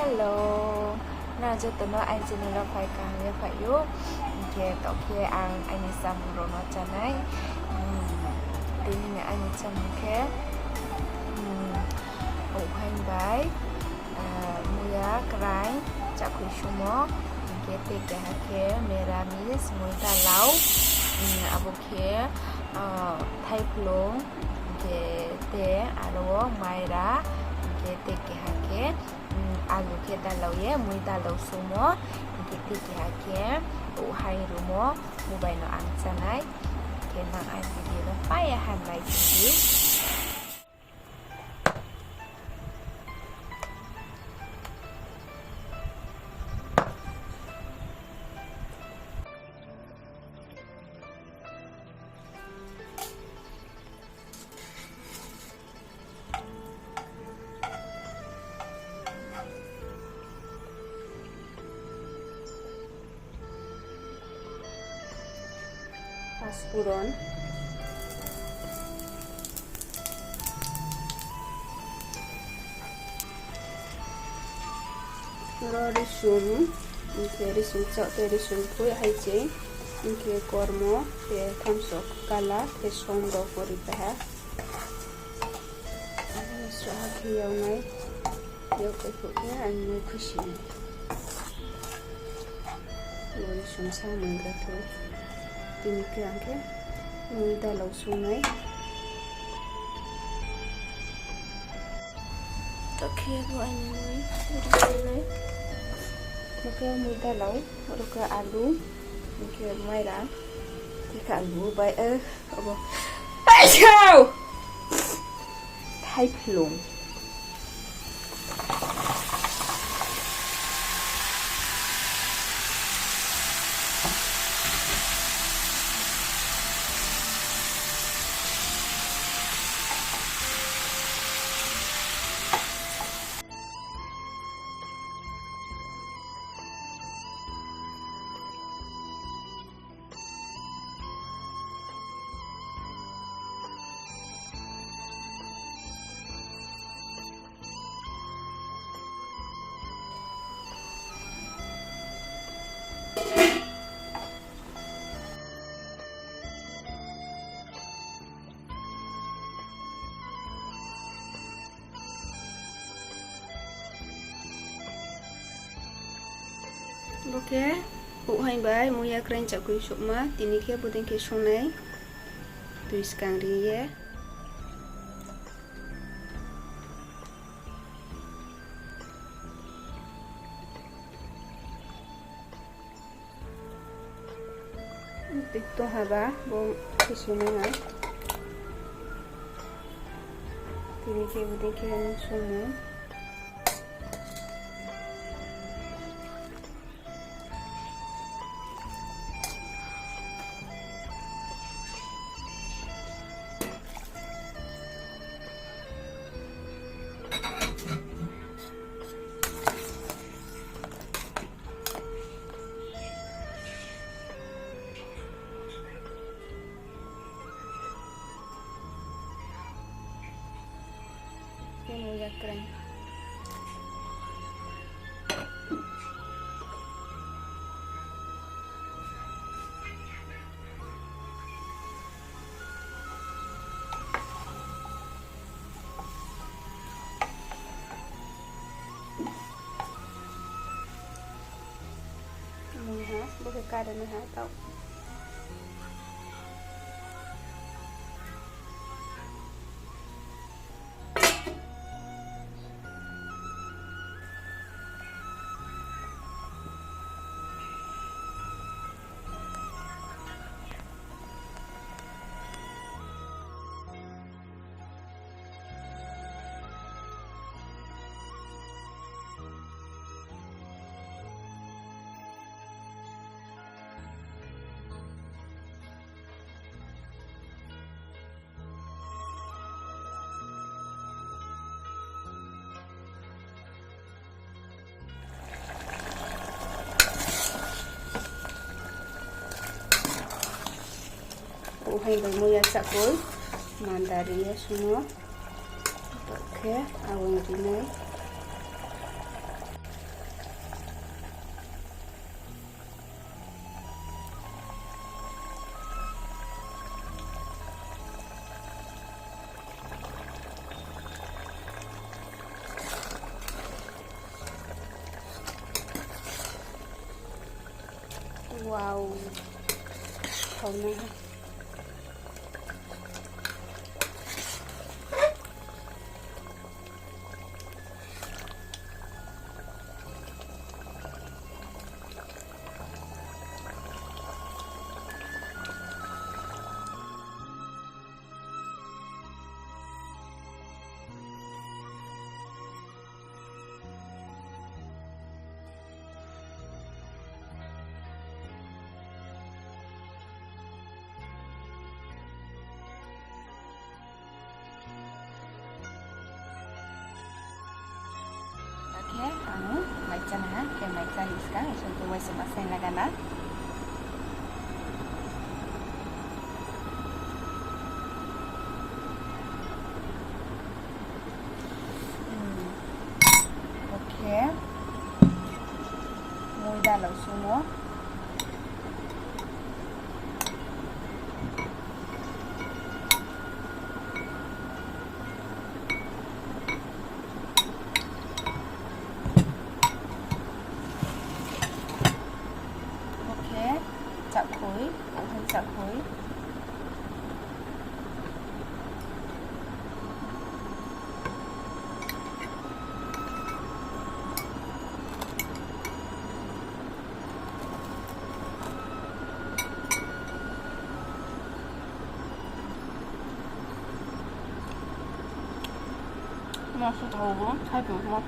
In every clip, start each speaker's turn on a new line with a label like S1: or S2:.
S1: Hello, now just know anh chỉ nên phải càng như phải giúp kia tao kia ăn anh ấy xăm rồi nó cho này tí nữa anh ấy chăm kia ủ hành bái mua cái chắc cũng shumë kia tê cái kia meramis muita lau abu kia Thái Plong kia tê alo Mayra kia tê cái alu kita lau ya muita lau semua kita kia hai rumah mobile no ang sanay kena ang video payahan like video Paspurun Rorisun Rorisun cak rorisun pui hai je inke kormo te thamsok kala te somro pori bah so hakhi yau nai yau kai pu ya anu khushi rorisun sa mangga tu tin ke angke muida lau sunai tak kia bu anh nuôi này cái muida lau rồi cái alu cái mai đã cái alu bay abo ai chào Thái Plong Oke, bu hành bài mua ya keren chak kui sukma tini kia budeng ke sonai tuis kang ri ya tik to haba bo ke sonai na tini kia budeng ke sonai ini udah keren. Ini ha, bukan kadang ha tau. Buhay bermuya sakul mandari ya semua. Oke, awang dinai
S2: Wow, thơm ha. Okay, maizena ha, que maiza hiskan, eso tuvo ese más en la gana. Okay, muy da lo sumo. Chạo khối, cũng hơn chạo khối. 맛이 더워, 잘 배워.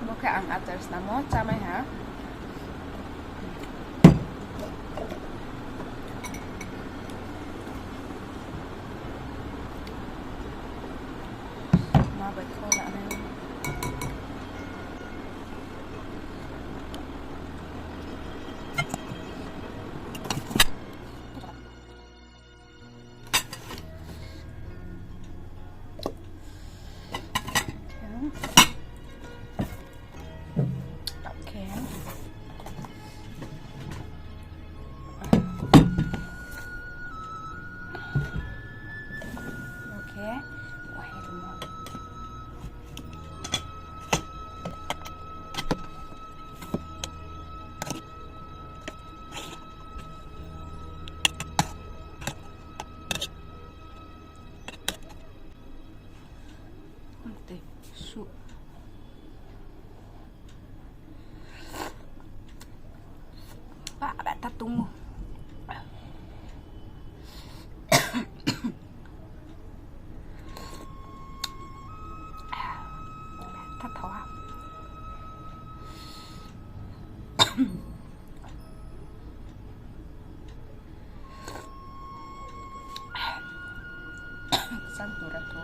S2: Buka ang atas na mo, tama ha? Mabait ko na ano yun. Su bạn ta tung thắt thỏ santo rato.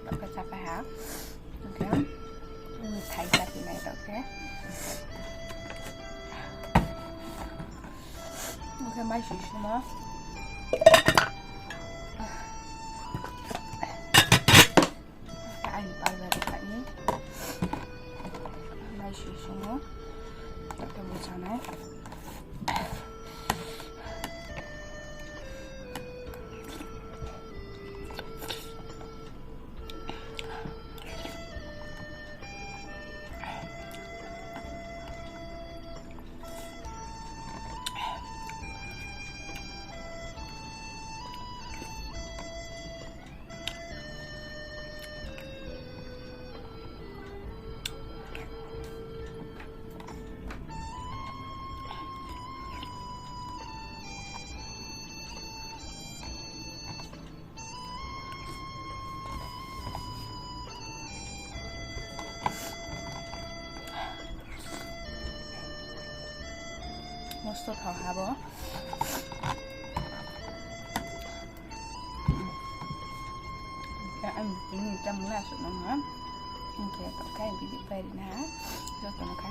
S2: Pakai capek ya, oke. Thai sapi naik, oke. Oke, masih semua. Anh baru ini, masih semua. Kita bersama. Most 더 하고 anh chỉ 100 là sự ngon lắm. Ok, tất cả những cái gì phải đi nè, cho tụi nó khác